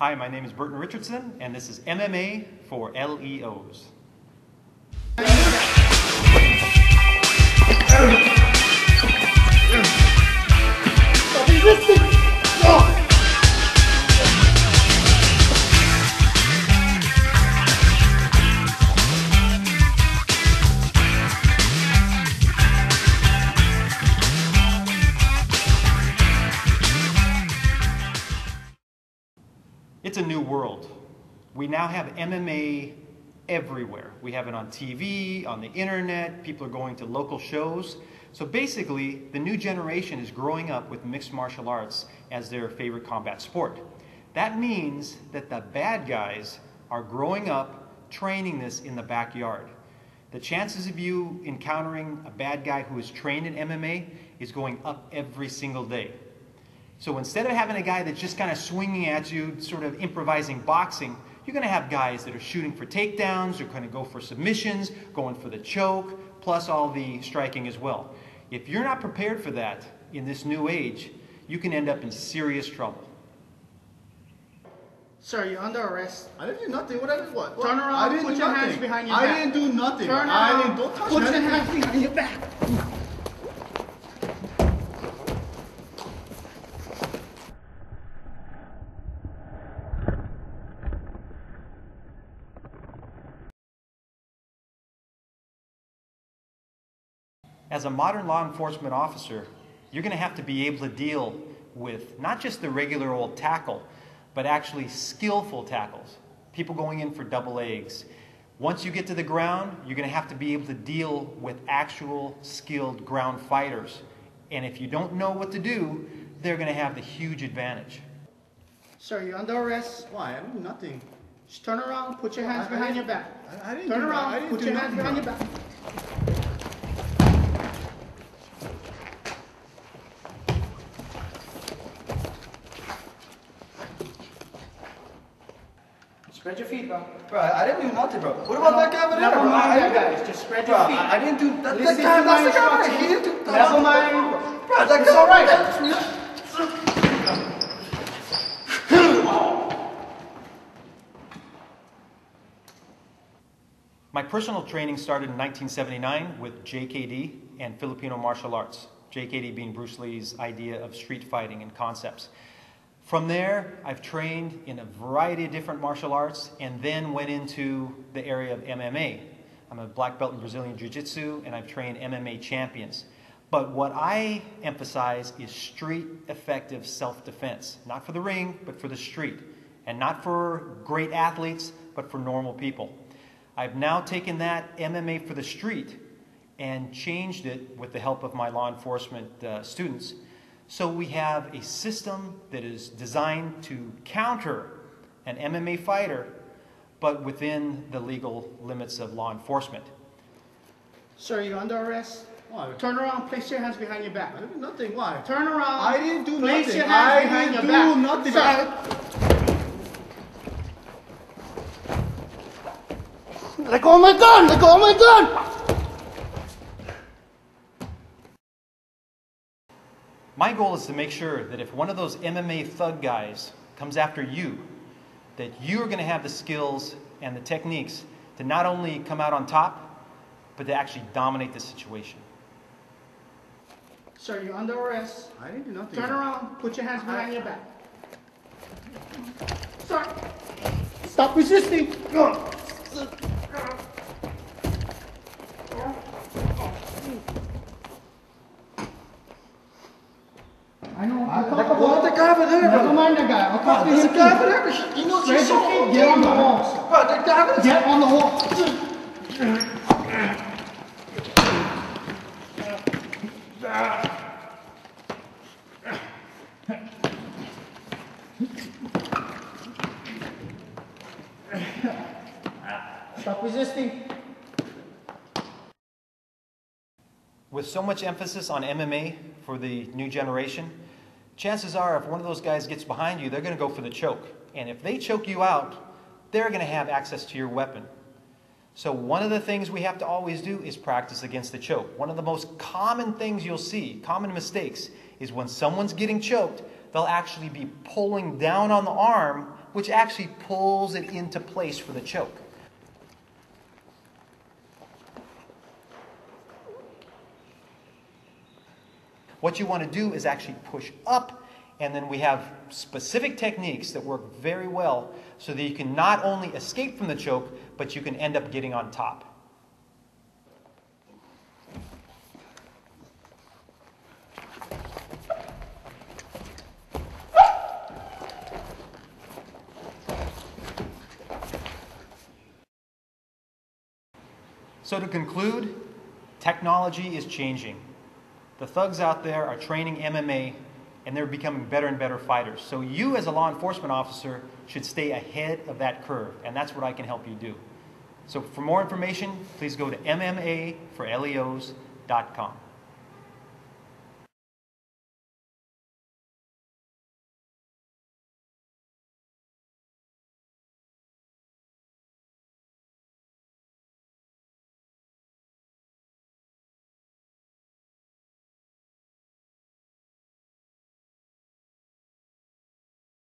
Hi, my name is Burton Richardson, and this is MMA for LEOs. It's a new world. We now have MMA everywhere. We have it on TV, on the internet, people are going to local shows. So basically, the new generation is growing up with mixed martial arts as their favorite combat sport. That means that the bad guys are growing up training this in the backyard. The chances of you encountering a bad guy who is trained in MMA is going up every single day. So instead of having a guy that's just kind of swinging at you, sort of improvising boxing, you're going to have guys that are shooting for takedowns, they're going to go for submissions, going for the choke, plus all the striking as well. If you're not prepared for that in this new age, you can end up in serious trouble. Sir, you're under arrest. I didn't do nothing. What I did? What? Turn around, put your hands behind your back. I didn't do nothing. Turn around, don't touch put me. your hands behind your back. As a modern law enforcement officer, you're going to have to be able to deal with not just the regular old tackle, but actually skillful tackles. People going in for double legs. Once you get to the ground, you're going to have to be able to deal with actual skilled ground fighters. And if you don't know what to do, they're going to have the huge advantage. Sir, you're under arrest. Why? I didn't do nothing. Just turn around, put your hands behind your back. I didn't Turn do around, I didn't put do your hands nothing. behind your back. Spread your feet, bro. Bro, I didn't do nothing, bro. What about that guy over there, Never bro? mind that guy. Just spread your feet. I didn't do that. Listen That's to my the guy over there. He instructions. didn't do Never mind. Bro, that It's guy all right. My personal training started in 1979 with JKD and Filipino martial arts. JKD being Bruce Lee's idea of street fighting and concepts. From there, I've trained in a variety of different martial arts and then went into the area of MMA. I'm a black belt in Brazilian Jiu-Jitsu and I've trained MMA champions. But what I emphasize is street effective self-defense. Not for the ring, but for the street. And not for great athletes, but for normal people. I've now taken that MMA for the street and changed it with the help of my law enforcement students. So we have a system that is designed to counter an MMA fighter, but within the legal limits of law enforcement. Sir, you're under arrest. Why? Turn around, place your hands behind your back. I didn't do nothing. Why? Turn around. I didn't do place nothing. Your hands behind your back. Nothing. Sir. Let go of my gun! Let go of my gun! My goal is to make sure that if one of those MMA thug guys comes after you, that you're going to have the skills and the techniques to not only come out on top, but to actually dominate the situation. Sir, you're under arrest. I didn't do nothing. Turn around, put your hands behind your back. Sir, stop resisting. I know. I'll talk about the guy over there, Never mind the guy. I'll talk to him. There's a guy over there. He knows Spread he's your so feet. Get on the wall. Bro, that guy over there. Get on the wall. Stop resisting. With so much emphasis on MMA for the new generation, chances are if one of those guys gets behind you, they're going to go for the choke. And if they choke you out, they're going to have access to your weapon. So one of the things we have to always do is practice against the choke. One of the most common things you'll see, common mistakes, is when someone's getting choked, they'll actually be pulling down on the arm, which actually pulls it into place for the choke. What you want to do is actually push up, and then we have specific techniques that work very well so that you can not only escape from the choke, but you can end up getting on top. So to conclude, technology is changing. The thugs out there are training MMA, and they're becoming better and better fighters. So you as a law enforcement officer should stay ahead of that curve, and that's what I can help you do. So for more information, please go to MMAforLEOs.com.